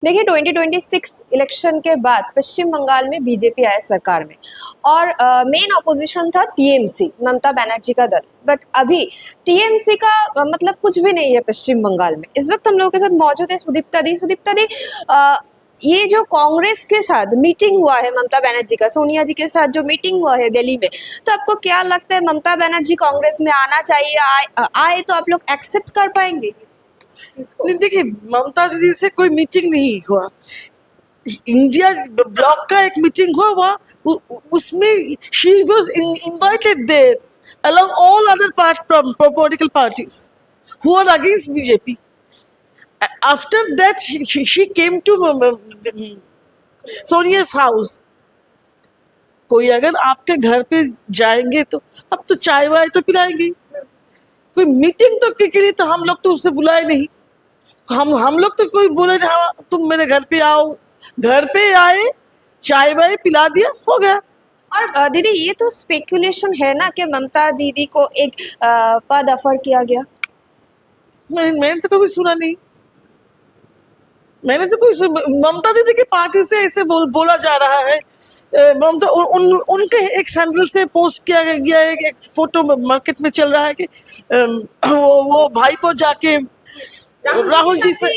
देखिए 2026 इलेक्शन के बाद पश्चिम बंगाल में बीजेपी आया सरकार में और मेन ऑपोजिशन था टीएमसी, ममता बनर्जी का दल। बट अभी टीएमसी का मतलब कुछ भी नहीं है पश्चिम बंगाल में। इस वक्त हम लोगों के साथ मौजूद है सुदीप्ता दी। ये जो कांग्रेस के साथ मीटिंग हुआ है ममता बनर्जी का, सोनिया जी के साथ जो मीटिंग हुआ है दिल्ली में, तो आपको क्या लगता है ममता बनर्जी कांग्रेस में आना चाहिए? आए तो आप लोग एक्सेप्ट कर पाएंगे? नहीं, देखिए, ममता दीदी से कोई मीटिंग नहीं हुआ। इंडिया ब्लॉक का एक मीटिंग हुआ उसमें she was invited there along all other political parties who are against BJP. After that, she came to Sonia's house. कोई अगर आपके घर पे जाएंगे तो अब तो चाय वाय तो पिलाएंगे। कोई मीटिंग तो के लिए तो हम लोग तो उसे बुलाए नहीं। हम लोग तो कोई बोले हाँ तुम मेरे घर पे आओ, घर पे आए, चाय वाय पिला दिया, हो गया। और दीदी ये तो स्पेकुलेशन है ना कि ममता दीदी को एक पद ऑफर किया गया। मैंने तो कभी सुना नहीं। मैंने तो कोई ममता दीदी की पार्टी से ऐसे बोला जा रहा है। ममता उनके एक सैंडल से पोस्ट किया गया है, एक फोटो मार्केट में चल रहा है कि वो भाई को जाके राहुल जी से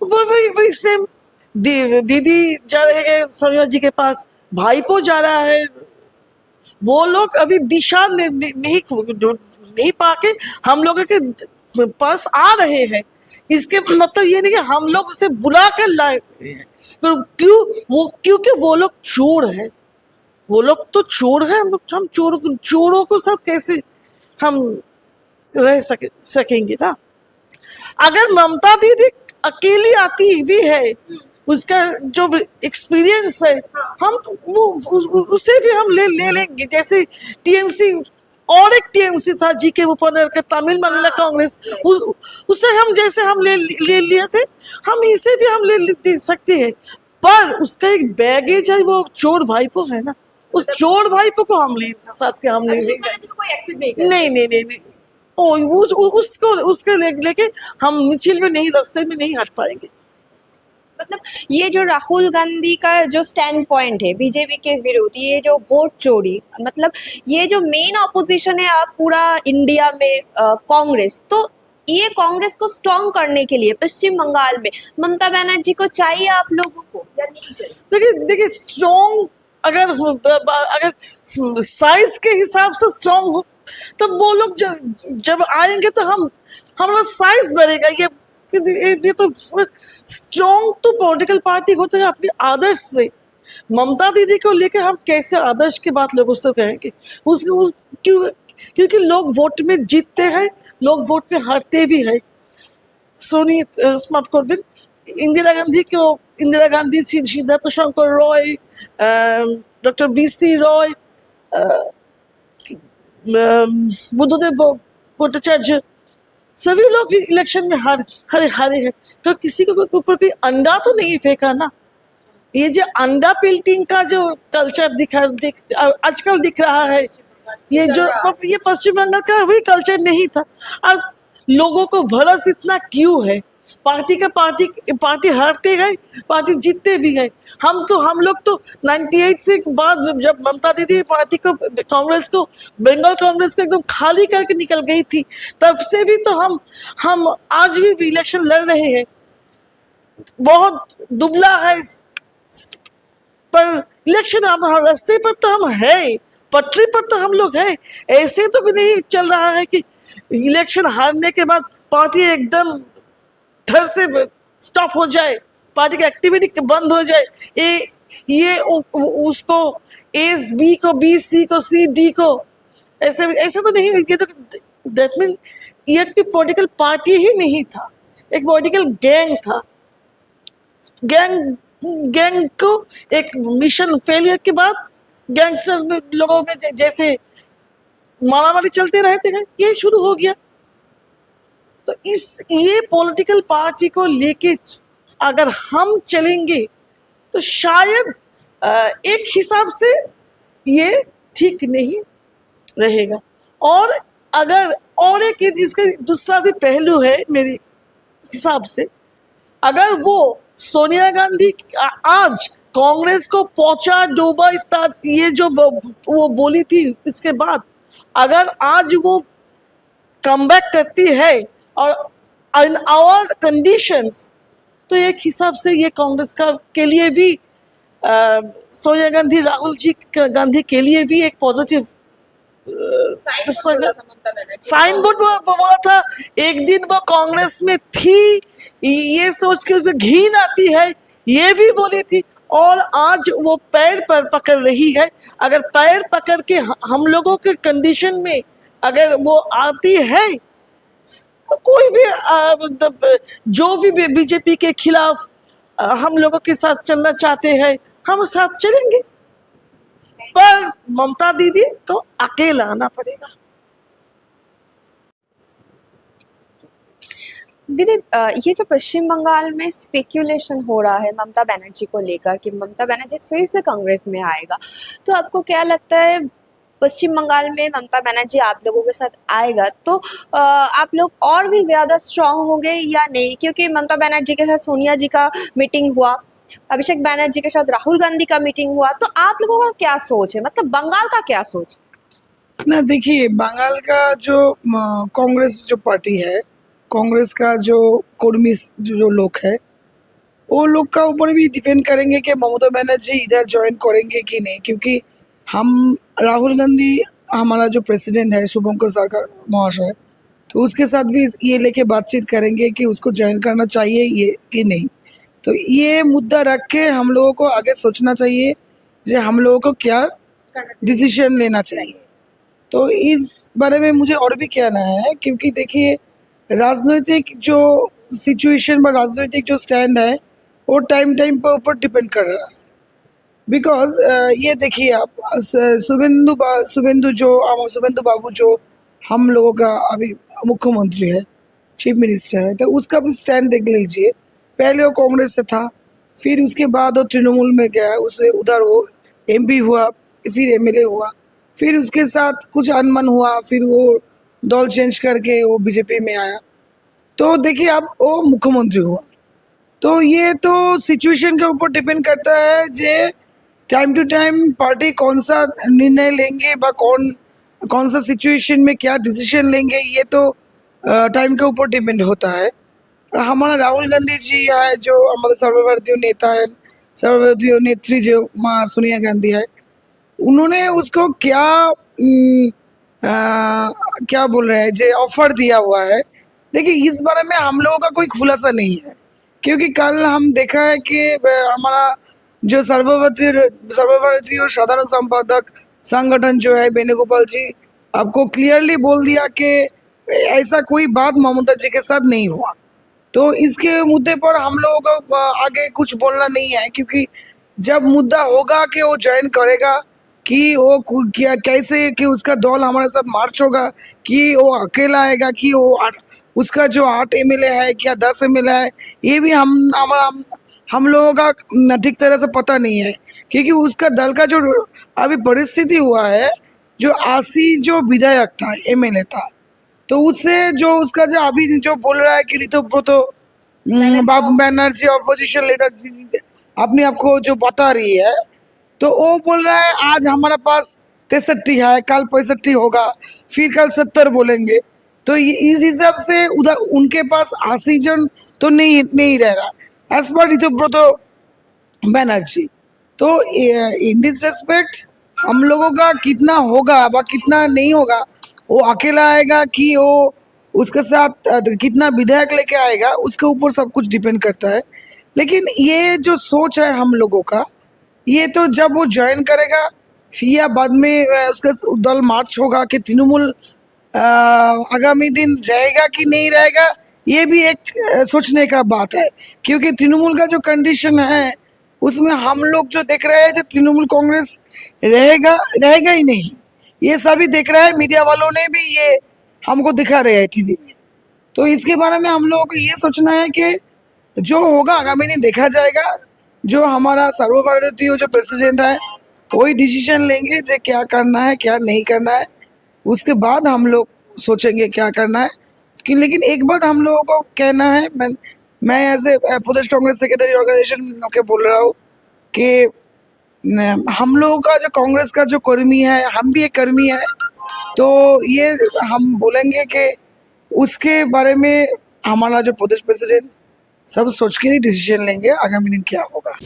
वही सेम दीदी जा रहे हैं सोनिया जी के पास, भाईपो जा रहा है। वो लोग अभी दिशा नहीं पाके हम लोगों के पास आ रहे हैं। इसके मतलब ये नहीं कि हम लोग उसे बुला कर लाए हैं। तो क्योंकि वो लोग चोर है। वो लोग तो चोर है। हम चोरों को साथ कैसे हम रह सकेंगे ना। अगर ममता दीदी अकेली आती भी है, उसका जो एक्सपीरियंस है, हम उसे भी हम ले लेंगे। जैसे टीएमसी और एक टीएमसी था जीके उपनर का, तमिल मानिला कांग्रेस, उसे हम जैसे हम ले लिए थे, हम इसे भी हम ले सकते हैं। पर उसका एक बैगेज है, वो चोर भाईपो है ना। उस चोर भाईपो को हम ले साथ के हम नहीं उसको लेके हम मिचिल में नहीं, रास्ते में नहीं हट पाएंगे। मतलब ये जो राहुल गांधी का जो स्टैंड पॉइंट है बीजेपी के विरुद्ध, ये जो वोट चोरी, मतलब ये जो मेन ऑपोजिशन है आप पूरा इंडिया में कांग्रेस, तो ये कांग्रेस को स्ट्रॉन्ग करने के लिए पश्चिम बंगाल में ममता बनर्जी को चाहिए आप लोगों को या नहीं चाहिए? देखिए स्ट्रॉन्ग अगर साइज के हिसाब से स्ट्रॉन्ग हो तब वो लोग जब आएंगे तो हमारा साइज बढ़ेगा। ये तो स्ट्रॉन्ग तो पॉलिटिकल पार्टी होते हैं अपने आदर्श से। ममता दीदी को लेकर हम कैसे आदर्श की बात लोगों से कहेंगे? क्योंकि लोग वोट में जीतते हैं, लोग वोट में हारते भी हैं। Smart Corbyn, Indira Gandhi, Siddhartha Shankar Ray, doctor BC Roy, Buddhadeb Bhattacharya, सभी लोग इलेक्शन में हारे हैं। तो किसी के ऊपर कोई अंडा तो नहीं फेंका ना। ये जो अंडा पिल्टिंग का जो कल्चर आजकल दिख रहा है, ये पश्चिम बंगाल का वही कल्चर नहीं था। अब लोगों को भरोसा इतना क्यों है? पार्टी हारते गए, पार्टी जीतते भी है। हम लोग तो 98 से बाद जब ममता दीदी पार्टी को, कांग्रेस को, बंगाल कांग्रेस को एकदम खाली करके निकल गई थी, तब से भी तो हम आज भी इलेक्शन लड़ रहे हैं। बहुत दुबला है, पर इलेक्शन हम रास्ते पर तो हम है, पटरी पर तो हम लोग हैं। ऐसे तो नहीं चल रहा है कि इलेक्शन हारने के बाद पार्टी एकदम धर से स्टॉप हो जाए, पार्टी की एक्टिविटी बंद हो जाए। ये उसको एस बी को, बी सी को, सी डी को, ऐसे तो नहीं। ये तो दैट मीन ये पॉलिटिकल पार्टी ही नहीं था, एक पॉलिटिकल गैंग था। गैंग को एक मिशन फेलियर के बाद गैंगस्टर में लोगों में जैसे मारामारी चलते रहते हैं, ये शुरू हो गया। तो ये पॉलिटिकल पार्टी को लेके अगर हम चलेंगे तो शायद एक हिसाब से ये ठीक नहीं रहेगा। और एक इसका दूसरा भी पहलू है मेरे हिसाब से अगर वो सोनिया गांधी आज कांग्रेस को पहुंचा डूबा तक, ये जो वो बोली थी, इसके बाद अगर आज वो कम बैक करती है और इन आवर कंडीशंस, तो एक हिसाब से ये कांग्रेस का के लिए भी सोनिया गांधी, राहुल जी गांधी के लिए भी एक पॉजिटिव साइन बोर्ड बोला था। एक दिन वो कांग्रेस में थी, ये सोच के उसे घिन आती है, ये भी बोली थी, और आज वो पैर पर पकड़ रही है। अगर पैर पकड़ के हम लोगों के कंडीशन में अगर वो आती है, तो कोई भी मतलब जो भी बीजेपी के खिलाफ हम लोगों के साथ चलना चाहते हैं, हम साथ चलेंगे, पर ममता दीदी को अकेला आना पड़ेगा। दीदी ये जो पश्चिम बंगाल में स्पेक्यूलेशन हो रहा है ममता बनर्जी को लेकर कि ममता बनर्जी फिर से कांग्रेस में आएगा, तो आपको क्या लगता है पश्चिम बंगाल में ममता बनर्जी आप लोगों के साथ आएगा तो आप लोग और भी ज़्यादा स्ट्रांग होंगे या नहीं? क्योंकि ममता बनर्जी के साथ सोनिया जी का मीटिंग हुआ, अभिषेक बनर्जी के साथ राहुल गांधी का मीटिंग हुआ, तो आप लोगों का क्या सोच है, मतलब बंगाल का क्या सोच? ना देखिए, बंगाल का जो कांग्रेस जो पार्टी है, कांग्रेस का जो कर्मी जो लोग है, वो लोग का ऊपर भी डिपेंड करेंगे कि ममता बनर्जी इधर ज्वाइन करेंगे कि नहीं, क्योंकि हम राहुल गांधी हमारा जो प्रेसिडेंट है शुभंकर सरकार महाशय, तो उसके साथ भी ये लेके बातचीत करेंगे कि उसको ज्वाइन करना चाहिए ये कि नहीं। तो ये मुद्दा रख के हम लोगों को आगे सोचना चाहिए कि हम लोगों को क्या डिसीजन लेना चाहिए। तो इस बारे में मुझे और भी कहना है, क्योंकि देखिए राजनीतिक जो सिचुएशन पर राजनीतिक जो स्टैंड है वो टाइम टाइम पर ऊपर डिपेंड कर रहा है। बिकॉज ये देखिए आप शुभेंदु बाबू जो हम लोगों का अभी मुख्यमंत्री है, चीफ मिनिस्टर है, तो उसका भी स्टैंड देख लीजिए। पहले वो कांग्रेस से था, फिर उसके बाद वो तृणमूल में गया, उससे उधर वो एमपी हुआ, फिर एमएलए हुआ, फिर उसके साथ कुछ अनबन हुआ, फिर वो दल चेंज करके वो बीजेपी में आया। तो देखिए अब वो मुख्यमंत्री हुआ। तो ये तो सिचुएशन के ऊपर डिपेंड करता है जे टाइम टू टाइम पार्टी कौन सा निर्णय लेंगे व कौन सा सिचुएशन में क्या डिसीजन लेंगे, ये तो टाइम के ऊपर डिपेंड होता है। हमारा राहुल गांधी जी है जो हमारे सर्वभारतीय नेता है, सर्वभारतीय नेत्री जो माँ सोनिया गांधी है, उन्होंने उसको क्या बोल रहे हैं जो ऑफर दिया हुआ है। देखिए इस बारे में हम लोगों का कोई खुलासा नहीं है, क्योंकि कल हम देखा है कि हमारा जो सर्वभारतीय साधारण संपादक संगठन जो है वेणुगोपाल जी आपको क्लियरली बोल दिया कि ऐसा कोई बात ममता जी के साथ नहीं हुआ। तो इसके मुद्दे पर हम लोगों को आगे कुछ बोलना नहीं है, क्योंकि जब मुद्दा होगा कि वो ज्वाइन करेगा कि वो क्या कैसे कि उसका दल हमारे साथ मार्च होगा, कि वो अकेला आएगा, कि वो उसका जो 8 एमएलए है क्या 10 एमएलए है, ये भी हम लोगों का ठीक तरह से पता नहीं है। क्योंकि उसका दल का जो अभी परिस्थिति हुआ है, जो 80 जो विधायक था एमएलए था, तो उससे जो उसका जो अभी जो बोल रहा है कि ऋतुब्रतो बाबू बनर्जी अपोजिशन लीडर अपने आप को जो बता रही है, तो वो बोल रहा है आज हमारे पास 63 है, कल 65 होगा, फिर कल 70 बोलेंगे। तो इस हिसाब से उधर उनके पास 80 जन तो नहीं रह रहा एज पर ऋतुब्रतो बनर्जी। तो इन दिस रेस्पेक्ट हम लोगों का कितना होगा व कितना नहीं होगा, वो अकेला आएगा कि वो उसके साथ कितना विधायक लेके आएगा, उसके ऊपर सब कुछ डिपेंड करता है। लेकिन ये जो सोच है हम लोगों का, ये तो जब वो ज्वाइन करेगा फिर या बाद में उसका दल मार्च होगा कि तृणमूल आगामी दिन रहेगा कि नहीं रहेगा, ये भी एक सोचने का बात है। क्योंकि तृणमूल का जो कंडीशन है उसमें हम लोग जो देख रहे हैं जो तृणमूल कांग्रेस रहेगा ही नहीं, ये सभी देख रहा है, मीडिया वालों ने भी ये हमको दिखा रहे हैं टीवी में। तो इसके बारे में हम लोगों को ये सोचना है कि जो होगा आगामी दिन देखा जाएगा। जो हमारा सर्वभारतीय जो प्रेसिडेंट है वही डिसीजन लेंगे जो क्या करना है क्या नहीं करना है, उसके बाद हम लोग सोचेंगे क्या करना है। कि लेकिन एक बात हम लोगों को कहना है, मैं as a Pradesh Congress secretary organisation के बोल रहा हूँ कि हम लोगों का जो कांग्रेस का जो कर्मी है, हम भी एक कर्मी है, तो ये हम बोलेंगे कि उसके बारे में हमारा जो प्रदेश प्रेसिडेंट सब सोच के ही डिसीजन लेंगे आगामी दिन क्या होगा।